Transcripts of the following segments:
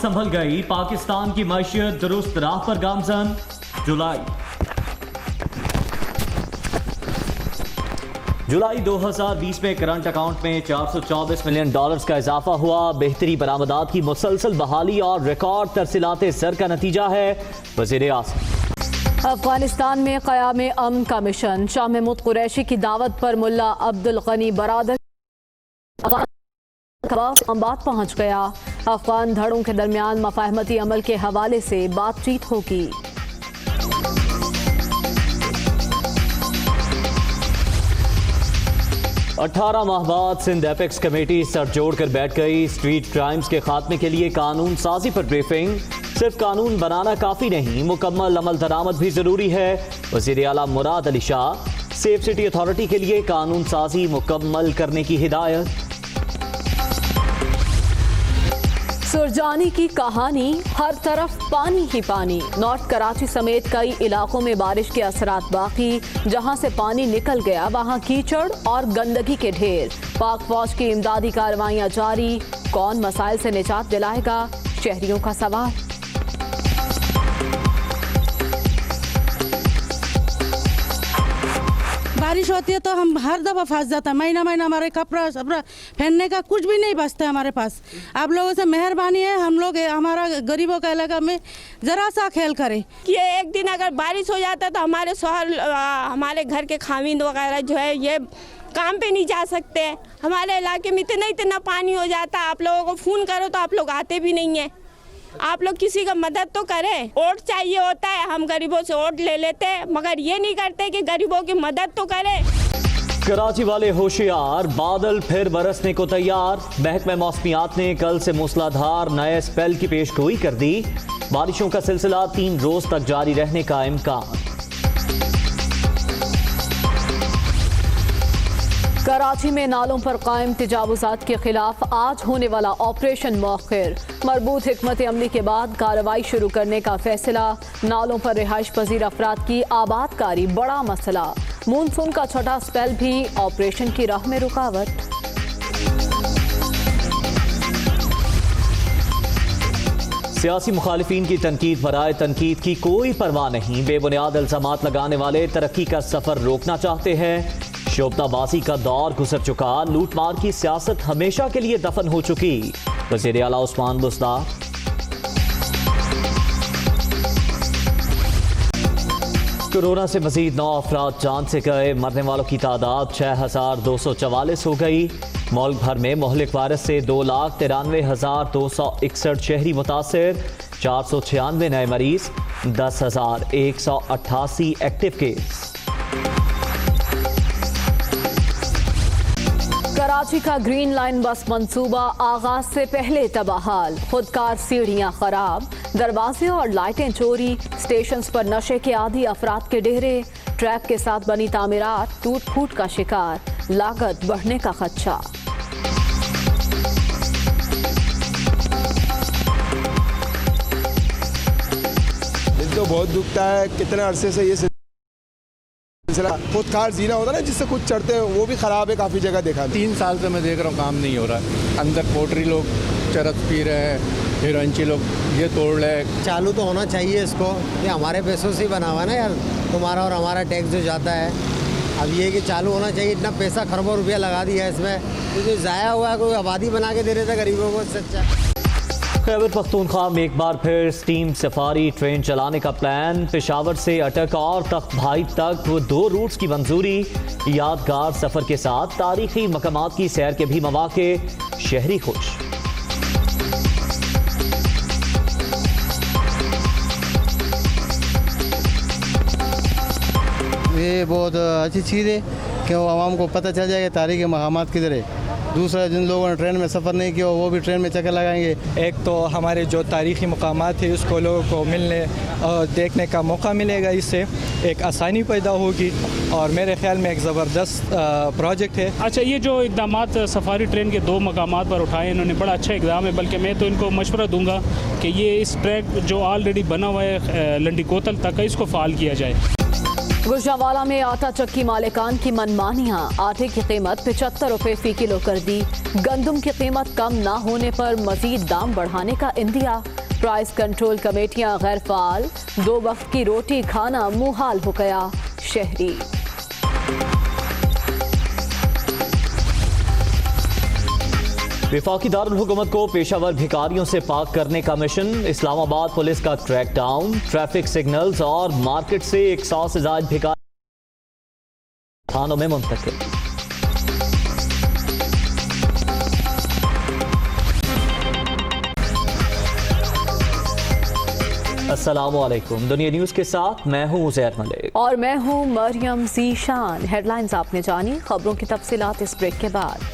संभल गई, पाकिस्तान की मईशत दुरुस्त राह पर गामजन। जुलाई 2020 में करंट अकाउंट में $424 मिलियन का इजाफा हुआ। बेहतरी बरामदात की मुसलसल बहाली और रिकॉर्ड तरसीलात ज़र का नतीजा है। वज़ीर-ए-आज़म अफगानिस्तान में क़याम अमन का मिशन, शाह महमूद कुरैशी की दावत पर मुल्ला अब्दुल गनी बरादर इस्लामाबाद पहुँच गया। अफगान धड़ों के दरमियान मफाहमती अमल के हवाले से बातचीत होगी। अठारह माह बाद सिंध एपेक्स कमेटी सर जोड़कर बैठ गई। स्ट्रीट क्राइम्स के खात्मे के लिए कानून साजी पर ब्रीफिंग। सिर्फ कानून बनाना काफी नहीं, मुकम्मल अमल दरामद भी जरूरी है। वज़ीर आला Murad Ali Shah safe city authority के लिए कानून साजी मुकम्मल करने की हिदायत। सुरजानी की कहानी, हर तरफ पानी ही पानी। नॉर्थ कराची समेत कई इलाकों में बारिश के असरात बाकी। जहां से पानी निकल गया वहां कीचड़ और गंदगी के ढेर। पाक फौज की इमदादी कार्रवाइयां जारी। कौन मसाइल से निजात दिलाएगा, शहरियों का सवाल। बारिश होती है तो हम हर दफ़ा फंस जाता है। महीना महीना हमारे कपड़ा सपड़ा पहनने का कुछ भी नहीं बचता है हमारे पास। आप लोगों से मेहरबानी है, हम लोग हमारा गरीबों का इलाका में ज़रा सा खेल करें। ये एक दिन अगर बारिश हो जाता तो हमारे शौहर, हमारे घर के खामिंद वगैरह जो है ये काम पे नहीं जा सकते। हमारे इलाके में इतना पानी हो जाता है, आप लोगों को फ़ोन करो तो आप लोग आते भी नहीं हैं। आप लोग किसी का मदद तो करें। वोट चाहिए होता है, हम गरीबों से वोट ले लेते हैं, मगर ये नहीं करते कि गरीबों की मदद तो करें। कराची वाले होशियार, बादल फिर बरसने को तैयार। महकमा मौसमियात ने कल से मूसलाधार नए स्पेल की पेशगोई कर दी। बारिशों का सिलसिला 3 रोज तक जारी रहने का इम्कान। कराची में नालों पर कायम तजावुज़ात के खिलाफ आज होने वाला ऑपरेशन मौखिर। मरबूत हिकमत अमली के बाद कार्रवाई शुरू करने का फैसला। नालों पर रिहाइश पजीर अफराद की आबादकारी बड़ा मसला। मानसून का छठा स्पेल भी ऑपरेशन की राह में रुकावट। सियासी मुखालिफिन की तनकीद बराए तनकीद की कोई परवाह नहीं। बेबुनियाद इल्जामात लगाने वाले तरक्की का सफर रोकना चाहते हैं। शोबताबाजी का दौर गुजर चुका, लूटमार की सियासत हमेशा के लिए दफन हो चुकी। वज़ीर आला उस्मान बुज़दार। कोरोना से मजीद 9 अफराद जान से गए। मरने वालों की तादाद 6244 हो गई। मुल्क भर में मोहलिक वायरस से 2,93,261 शहरी मुतासिर। 496 नए मरीज, 10,188 एक्टिव केस। कराची का ग्रीन लाइन बस मंसूबा आगाज से पहले तबाहाल। खुदकार सीढ़ियां खराब, दरवाजे और लाइटें चोरी। स्टेशन पर नशे के आदी अफराद के डेरे। ट्रैक के साथ बनी तामीरात टूट फूट का शिकार। लागत बढ़ने का खदशा। दिल तो बहुत दुखता है, कितने अरसे से ये खुदकार जीना होता है ना, जिससे कुछ चढ़ते हैं, वो भी ख़राब है। काफ़ी जगह देखा 3 साल से मैं देख रहा हूँ काम नहीं हो रहा है। अंदर पोटरी लोग चरस पी रहे हैं, हिरोइनची लोग ये तोड़ रहे हैं। चालू तो होना चाहिए इसको, ये हमारे पैसों से ही बना हुआ है ना यार, तुम्हारा और हमारा टैक्स जो जाता है। अब ये कि चालू होना चाहिए। इतना पैसा खरबों रुपया लगा दिया है इसमें, तो जो ज़ाया हुआ है कोई आबादी बना के दे रहे थे गरीबों को। सच्चा खैबर पख्तूनख्वा में एक बार फिर स्टीम सफारी ट्रेन चलाने का प्लान। पेशावर से अटक और तख्त भाई तक 2 रूट्स की मंजूरी। यादगार सफर के साथ तारीखी मकामात की सैर के भी मौके। शहरी खुश। ये बहुत अच्छी चीज़ है कि आवाम को पता चल जाएगा तारीखी मकामात किधर है। दूसरा, जिन लोगों ने ट्रेन में सफ़र नहीं किया वो भी ट्रेन में चक्कर लगाएंगे। एक तो हमारे जो तारीख़ी मकामात है उसको लोगों को मिलने और देखने का मौका मिलेगा। इससे एक आसानी पैदा होगी और मेरे ख्याल में एक ज़बरदस्त प्रोजेक्ट है। अच्छा, ये जो इक़दामात सफारी ट्रेन के 2 मकामात पर उठाए इन्होंने, बड़ा अच्छा इक़दाम है। बल्कि मैं तो इनको मशवरा दूंगा कि ये इस ट्रैक जो ऑलरेडी बना हुआ है लंडी कोतल तक, इसको फ़ाल किया जाए। गुजरांवाला में आटा चक्की मालिकान की मनमानियां, आटे की कीमत 75 रुपए फी किलो कर दी। गंदम की कीमत कम न होने पर मजीद दाम बढ़ाने का इंदिया। प्राइस कंट्रोल कमेटियां गैर फाल, 2 वक्त की रोटी खाना मुहाल हो गया। शहरी वफाकी दारुल हुकूमत को पेशावर भिखारियों से पाक करने का मिशन। इस्लामाबाद पुलिस का क्रैकडाउन, ट्रैफिक सिग्नल्स और मार्केट से 100 से ज्यादा भिखारी थानों में मुंतकिल। अस्सलामुअलैकुम, दुनिया न्यूज के साथ मैं हूं उज़ैर मलिक और मैं हूं मरियम ज़ीशान। हेडलाइंस आपने जानी, खबरों की तफसीलात इस ब्रेक के बाद।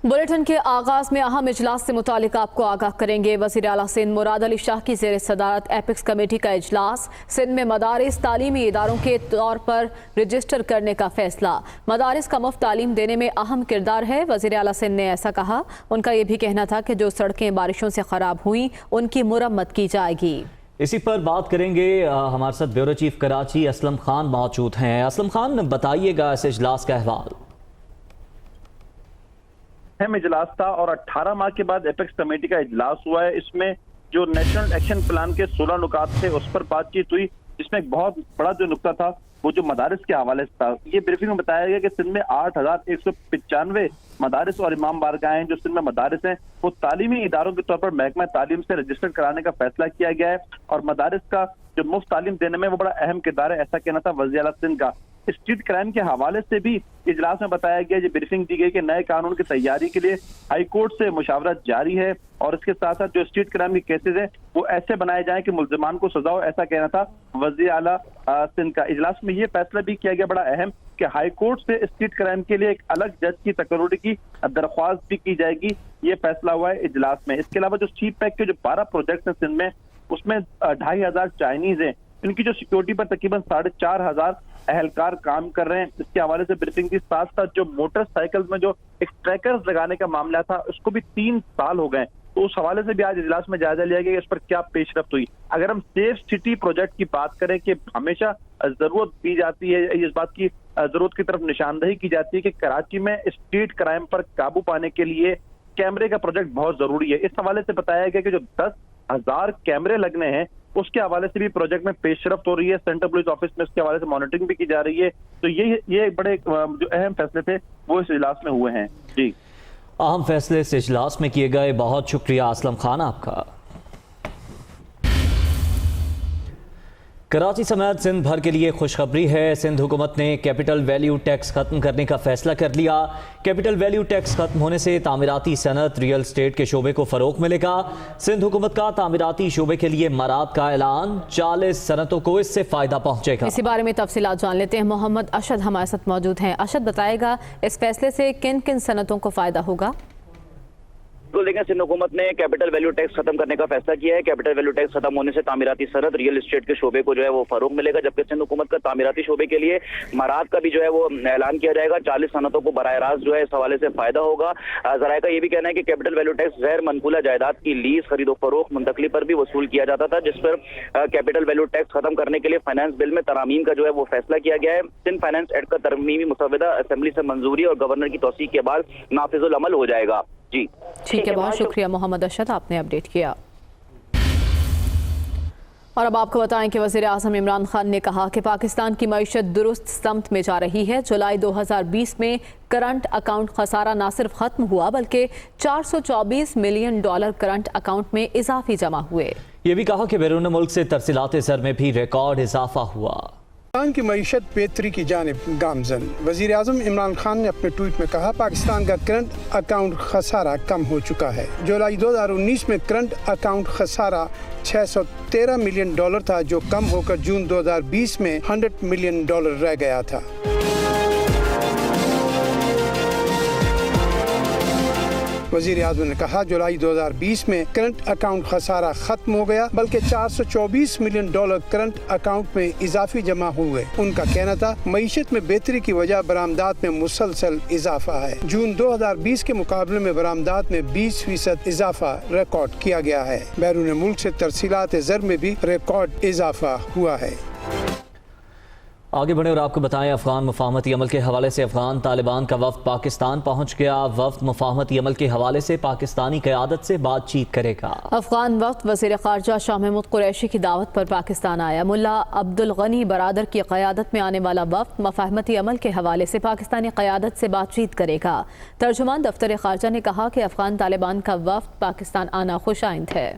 बुलेटिन के आगाज में अहम इजलास से मुतालिक आपको आगाह करेंगे। वज़ीर आला सिंध मुराद अली शाह की ज़ेर सदारत एपिक्स कमेटी का इजलास। सिंध में मदारिस तालीमी इदारों के तौर पर रजिस्टर करने का फैसला। मदारिस का मुफ्त तालीम देने में अहम किरदार है, वज़ीर आला सिंध ने ऐसा कहा। उनका ये भी कहना था कि जो सड़कें बारिशों से ख़राब हुई उनकी मुरम्मत की जाएगी। इसी पर बात करेंगे। हमारे साथ ब्यूरो चीफ कराची असलम खान मौजूद हैं। असलम खान, बताइएगा इस इजलास का अहवाल। अहम इजलास था और 18 माह के बाद एपेक्स कमेटी का इजलास हुआ है। इसमें जो नेशनल एक्शन प्लान के 16 नुकात थे उस पर बातचीत हुई, जिसमें एक बहुत बड़ा जो नुकता था वो जो मदारिस के हवाले से था। ये ब्रीफिंग में बताया गया कि सिंध में 8195 मदारिस और इमाम बारगाहें जो सिंध में मदारिस हैं वो तालीमी इदारों के तौर पर महकमा तालीम से रजिस्टर कराने का फैसला किया गया है और मदारिस का जो मुफ्त तालीम देने में वो बड़ा अहम किरदार है, ऐसा कहना था वज़ीर आला सिंध का। स्ट्रीट क्राइम के हवाले से भी इजलास में बताया गया, जो ब्रीफिंग दी गई कि नए कानून की तैयारी के लिए हाई कोर्ट से मुशावरत जारी है और इसके साथ साथ जो स्ट्रीट क्राइम के केसेस हैं वो ऐसे बनाए जाएं कि मुल्जिमान को सजा हो, ऐसा कहना था वज़ीर आला सिंध का। इजलास में ये फैसला भी किया गया बड़ा अहम कि हाई कोर्ट से स्ट्रीट क्राइम के लिए एक अलग जज की तकर्रुरी की दरख्वास्त भी की जाएगी, ये फैसला हुआ है इजलास में। इसके अलावा जो सी पैक के जो 12 प्रोजेक्ट हैं सिंध में, उसमें 2500 चाइनीज हैं, इनकी जो सिक्योरिटी पर तकरीबन 4500 अहलकार काम कर रहे हैं। इसके हवाले से ब्रीफिंग के साथ साथ जो मोटरसाइकिल में जो एक ट्रैकर्स लगाने का मामला था उसको भी 3 साल हो गए, तो उस हवाले से भी आज इजलास में जायजा लिया गया कि इस पर क्या पेशरफ्त हुई। अगर हम सेफ सिटी प्रोजेक्ट की बात करें कि हमेशा जरूरत दी जाती है, इस बात की जरूरत की तरफ निशानदही की जाती है कि कराची में स्ट्रीट क्राइम पर काबू पाने के लिए कैमरे का प्रोजेक्ट बहुत जरूरी है। इस हवाले से बताया गया कि जो 10,000 कैमरे लगने हैं उसके हवाले से भी प्रोजेक्ट में पेशरफ्त हो रही है। सेंट्रल पुलिस ऑफिस में इसके हवाले से मॉनिटरिंग भी की जा रही है। तो ये बड़े जो अहम फैसले थे वो इस इजलास में हुए हैं। जी, अहम फैसले इस इजलास में किए गए। बहुत शुक्रिया असलम खान आपका। कराची समेत सिंध भर के लिए खुशखबरी है। सिंध हुकूमत ने कैपिटल वैल्यू टैक्स खत्म करने का फैसला कर लिया। कैपिटल वैल्यू टैक्स खत्म होने से तामीराती सनत, रियल एस्टेट के शोबे को फरोग मिलेगा। सिंध हुकूमत का तामीराती शोबे के लिए मराद का ऐलान, 40 सनतों को इससे फायदा पहुंचेगा। इसी बारे में तफसीलात जान लेते हैं। मोहम्मद अशद हमारे साथ मौजूद हैं। अशद, बताएगा इस फैसले से किन किन सनतों को फायदा होगा? तो लेकिन सिंध हुकूमत ने कैपिटल वैल्यू टैक्स खत्म करने का फैसला किया है। कैपिटल वैल्यू टैक्स खत्म होने से तामीराती सनत, रियल एस्टेट के शोबे को जो है वो फरोग मिलेगा, जबकि सिंध हुकूमत का तामीराती शोबे के लिए मराद का भी जो है वो ऐलान किया जाएगा। 40 सनतों को बराह रास्त जो है इस हवाले से फायदा होगा। ज़राए का ये भी कहना है कि कैपिटल वैल्यू टैक्स गैर मनकूला जायदाद की लीज, खरीदो फरोख्त, मुंतकली पर भी वसूल किया जाता था, जिस पर कैपिटल वैल्यू टैक्स खत्म करने के लिए फाइनेंस बिल में तरमीम का जो है वो फैसला किया गया है। सिंध फाइनेंस एक्ट का तरमीमी मुसवदा असेंबली से मंजूरी और गवर्नर की तौसीक के बाद नाफिजुल अमल हो जाएगा। जी ठीक है, बहुत शुक्रिया मोहम्मद अशद, आपने अपडेट किया। और अब आपको बताएं कि वज़ीर आज़म इमरान खान ने कहा कि पाकिस्तान की मईशत दुरुस्त समत में जा रही है। जुलाई 2020 में करंट अकाउंट खसारा न सिर्फ खत्म हुआ बल्कि $424 मिलियन करंट अकाउंट में इजाफी जमा हुए। ये भी कहा कि बैरून मुल्क से तरसीलात ज़र में भी रिकॉर्ड इजाफा हुआ। पाकिस्तान की मईशत बेहतरी की जानिब गामजन। वज़ीर आज़म इमरान खान ने अपने ट्वीट में कहा, पाकिस्तान का करंट अकाउंट खसारा कम हो चुका है। जुलाई 2019 में करंट अकाउंट खसारा $613 मिलियन था, जो कम होकर जून 2020 में $100 मिलियन रह गया था। वज़ीर आज़म ने कहा, जुलाई 2020 में करंट अकाउंट खसारा खत्म हो गया, बल्कि $424 मिलियन करंट अकाउंट में इजाफी जमा हुए। उनका कहना था, मईशत में बेहतरी की वजह बरामदात में मुसलसल इजाफा है। जून 2020 के मुकाबले में बरामदात में 20% इजाफा रिकॉर्ड किया गया है। बैरून मुल्क से तरसीलात ज़र में भी रिकॉर्ड इजाफा हुआ है। आगे बढ़े और आपको बताएं, अफगान मुफाहमती अमल के हवाले से अफगान तालिबान का वफ्द पाकिस्तान पहुंच गया। वफ्द मुफाहमती अमल के हवाले से पाकिस्तानी क़यादत से बातचीत करेगा। अफगान वफ्द वज़ीर ख़ारजा शाह महमूद कुरैशी की दावत पर पाकिस्तान आया। मुल्ला अब्दुल गनी बरादर की क़यादत में आने वाला वफ्द मुफाहमती अमल के हवाले से पाकिस्तानी क़यादत से बातचीत करेगा। तर्जुमान दफ्तर ख़ारजा ने कहा कि अफगान तालिबान का वफ्द पाकिस्तान आना खुश आइंद है।